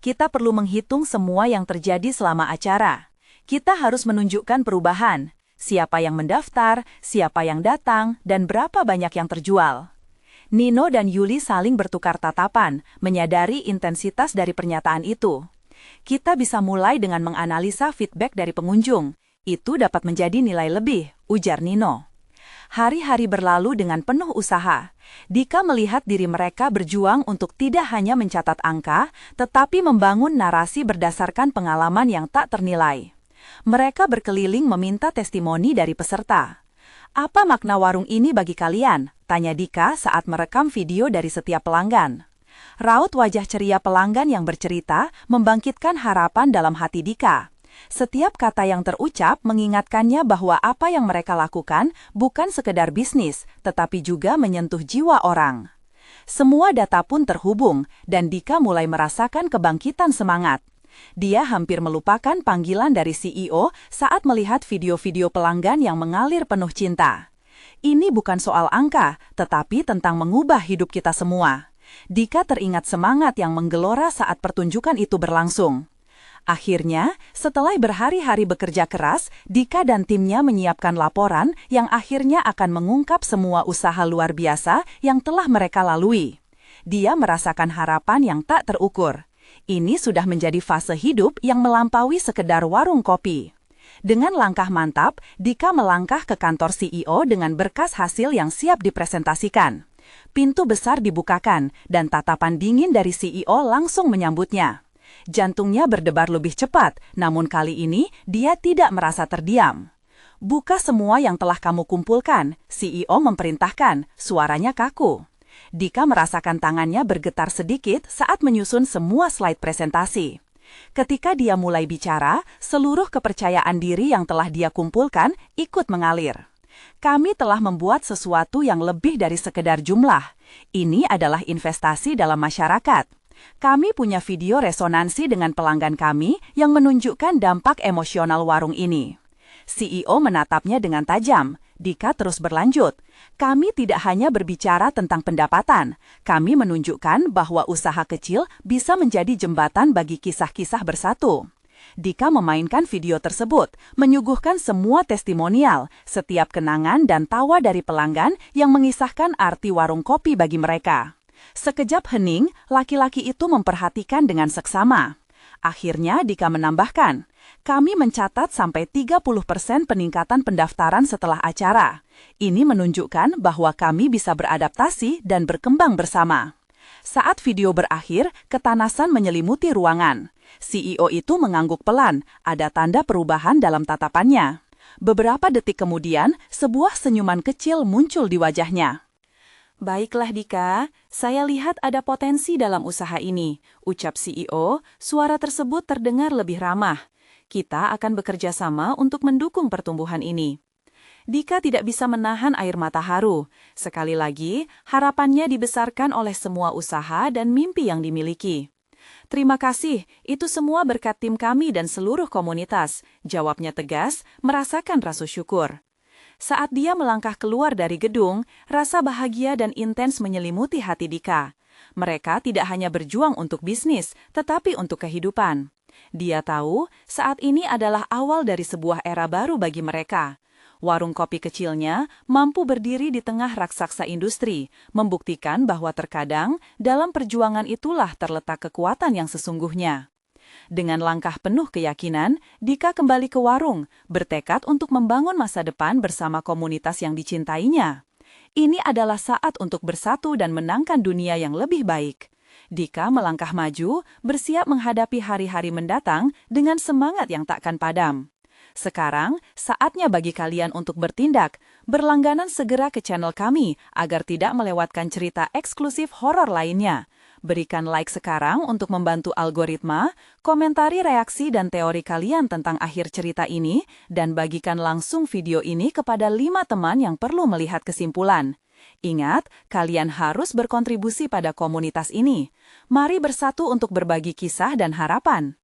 Kita perlu menghitung semua yang terjadi selama acara. Kita harus menunjukkan perubahan. Siapa yang mendaftar, siapa yang datang, dan berapa banyak yang terjual. Nino dan Yuli saling bertukar tatapan, menyadari intensitas dari pernyataan itu. Kita bisa mulai dengan menganalisa feedback dari pengunjung. Itu dapat menjadi nilai lebih, ujar Nino. Hari-hari berlalu dengan penuh usaha. Dika melihat diri mereka berjuang untuk tidak hanya mencatat angka, tetapi membangun narasi berdasarkan pengalaman yang tak ternilai. Mereka berkeliling meminta testimoni dari peserta. Apa makna warung ini bagi kalian? Tanya Dika saat merekam video dari setiap pelanggan. Raut wajah ceria pelanggan yang bercerita membangkitkan harapan dalam hati Dika. Setiap kata yang terucap mengingatkannya bahwa apa yang mereka lakukan bukan sekedar bisnis, tetapi juga menyentuh jiwa orang. Semua data pun terhubung, dan Dika mulai merasakan kebangkitan semangat. Dia hampir melupakan panggilan dari CEO saat melihat video-video pelanggan yang mengalir penuh cinta. Ini bukan soal angka, tetapi tentang mengubah hidup kita semua. Dika teringat semangat yang menggelora saat pertunjukan itu berlangsung. Akhirnya, setelah berhari-hari bekerja keras, Dika dan timnya menyiapkan laporan yang akhirnya akan mengungkap semua usaha luar biasa yang telah mereka lalui. Dia merasakan harapan yang tak terukur. Ini sudah menjadi fase hidup yang melampaui sekedar warung kopi. Dengan langkah mantap, Dika melangkah ke kantor CEO dengan berkas hasil yang siap dipresentasikan. Pintu besar dibukakan, dan tatapan dingin dari CEO langsung menyambutnya. Jantungnya berdebar lebih cepat, namun kali ini dia tidak merasa terdiam. "Buka semua yang telah kamu kumpulkan," CEO memerintahkan, suaranya kaku. Dika merasakan tangannya bergetar sedikit saat menyusun semua slide presentasi. Ketika dia mulai bicara, seluruh kepercayaan diri yang telah dia kumpulkan ikut mengalir. "Kami telah membuat sesuatu yang lebih dari sekedar jumlah. Ini adalah investasi dalam masyarakat. Kami punya video resonansi dengan pelanggan kami yang menunjukkan dampak emosional warung ini." CEO menatapnya dengan tajam. Dika terus berlanjut. "Kami tidak hanya berbicara tentang pendapatan. Kami menunjukkan bahwa usaha kecil bisa menjadi jembatan bagi kisah-kisah bersatu." Dika memainkan video tersebut, menyuguhkan semua testimonial, setiap kenangan dan tawa dari pelanggan yang mengisahkan arti warung kopi bagi mereka. Sekejap hening, laki-laki itu memperhatikan dengan seksama. Akhirnya Dika menambahkan, "Kami mencatat sampai 30% peningkatan pendaftaran setelah acara. Ini menunjukkan bahwa kami bisa beradaptasi dan berkembang bersama." Saat video berakhir, ketanasan menyelimuti ruangan. CEO itu mengangguk pelan, ada tanda perubahan dalam tatapannya. Beberapa detik kemudian, sebuah senyuman kecil muncul di wajahnya. "Baiklah Dika, saya lihat ada potensi dalam usaha ini," ucap CEO, suara tersebut terdengar lebih ramah. "Kita akan bekerja sama untuk mendukung pertumbuhan ini." Dika tidak bisa menahan air mata haru. Sekali lagi, harapannya dibesarkan oleh semua usaha dan mimpi yang dimiliki. "Terima kasih, itu semua berkat tim kami dan seluruh komunitas," jawabnya tegas, merasakan rasa syukur. Saat dia melangkah keluar dari gedung, rasa bahagia dan intens menyelimuti hati Dika. Mereka tidak hanya berjuang untuk bisnis, tetapi untuk kehidupan. Dia tahu saat ini adalah awal dari sebuah era baru bagi mereka. Warung kopi kecilnya mampu berdiri di tengah raksasa industri, membuktikan bahwa terkadang dalam perjuangan itulah terletak kekuatan yang sesungguhnya. Dengan langkah penuh keyakinan, Dika kembali ke warung, bertekad untuk membangun masa depan bersama komunitas yang dicintainya. Ini adalah saat untuk bersatu dan menangkan dunia yang lebih baik. Dika melangkah maju, bersiap menghadapi hari-hari mendatang dengan semangat yang takkan padam. Sekarang, saatnya bagi kalian untuk bertindak. Berlangganan segera ke channel kami agar tidak melewatkan cerita eksklusif horor lainnya. Berikan like sekarang untuk membantu algoritma, komentari reaksi dan teori kalian tentang akhir cerita ini, dan bagikan langsung video ini kepada 5 teman yang perlu melihat kesimpulan. Ingat, kalian harus berkontribusi pada komunitas ini. Mari bersatu untuk berbagi kisah dan harapan.